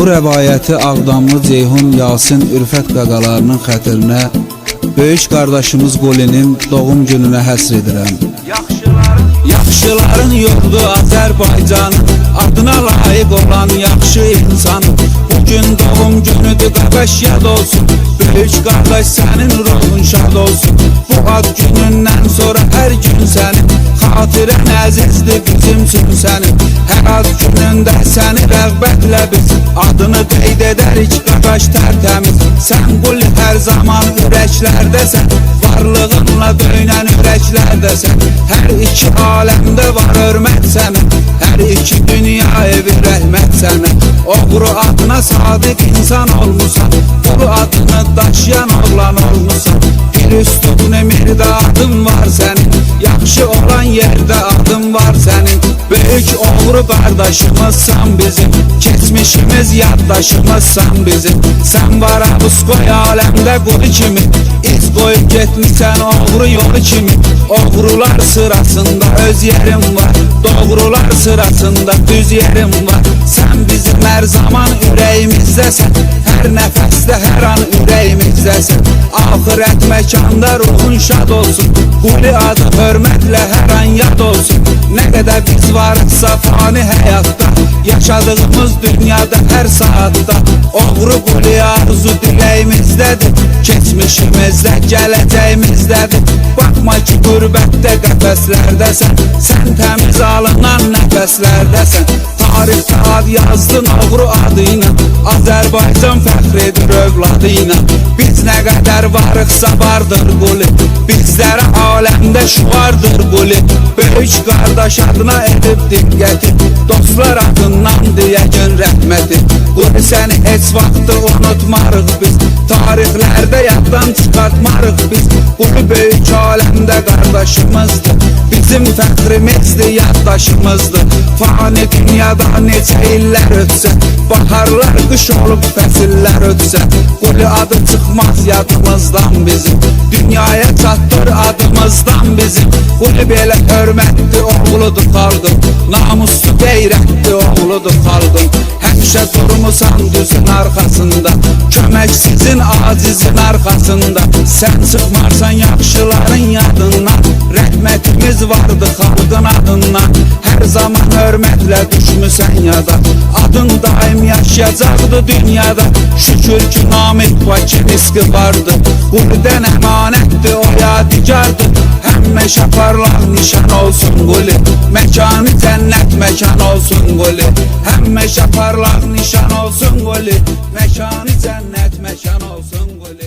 Bu rəvayəti Ağdamlı Ceyhun Yasin Ürfət qaqalarının xətrinə böyük qardaşımız Qolinin doğum gününə həsr edirəm. Yaxşıların yurdu Azərbaycanın, adına layık olan yaxşı insanın. Bugün doğum günüdür, qardaş yad olsun. Böyük qardaş sənin ruhun şad olsun. Bu ad günündən sonra hər gün sənin xatirən əzizdir bizim üçün sənin. Hər ad günündə səni rəğbətlə biz adını qeyd edərik qardaş tərtəmiz. Sən qul hər zaman ürəklərdəsən, varlığınla döynən ürəklərdəsən. Hər iki aləmdə var hörmət sənə, hər iki dünyaya bir rəhmət sənə. Oğru adına sadiq insan olmusan, qulu adını daşıyan oğlan olmusan. Bir üstün emirdə adın var sənin, yaxşı olan yerdə adın var sənin. Böyük oğru qardaşımızsan bizim, keçmişimiz yaddaşımızsan bizim. Sən var abus qoy aləmdə qulu kimi, iz qoyub getmişsən oğru yolu kimi. Oğrular sırasında öz yerim var, doğrular sırasında düz yerim var. Sən bizim hər zaman ürəyimizdəsən, hər nəfəsdə hər an ürəyimizdəsən. Ahirət məkanda ruhun şad olsun, quli adı hörmətlə hər an yad olsun. Nə qədər biz varıqsa fani həyatda, yaşadığımız dünyada hər saatda. Oğru quli arzu diləyimizdədir, keçmişimizdə gələcəyimizdədir. Baxma ki qürbətdə qəfəslərdəsən, sən təmiz alınan nəfəslərdəsən. Tarixdə ad yazdın oğru adıyla, Azərbaycan fəxr edir övladıyla. Biz nə qədər varıqsa vardır quli, bizlərə aləmdə şuardır quli. Böyük qardaş adına edib diqqəti, dostlar adından deyəcən rəhməti. Quli səni heç vaxtı unutmarıq biz, tarixlərdə yaddan çıxartmarıq biz. Quli böyük aləmdə qardaşımızdır, bizim fəxrimizdir, yaddaşımızdır. Fani dünyada neçə illər ötsə, baharlar qış olub fəsillər ötsə, quli adı çıxmaz yadımızdan bizim, dünyaya çatdır adımızdan bizim. Quli belə hörmətli oğludur xalqın, namuslu qeyrətli oğludur xalqın. Həmişə durmusan düzün arxasında, köməksizin acizin arxasında. Sən çıxmarsan yaxşıların yadından, rəhmətimiz vardı xalqın adından. Hər zaman hörmətlə düşmüsən yada, adın daim yaşayacaqdı dünyada. Şükür ki namid Bakı riski vardı, quldən əmanətdir o yadigardır. Həmişə parlaq nişan olsun quli, məkanı cənnət məkan olsun quli. Həmişə parlaq nişan olsun quli, məkanı cənnət məkan olsun quli.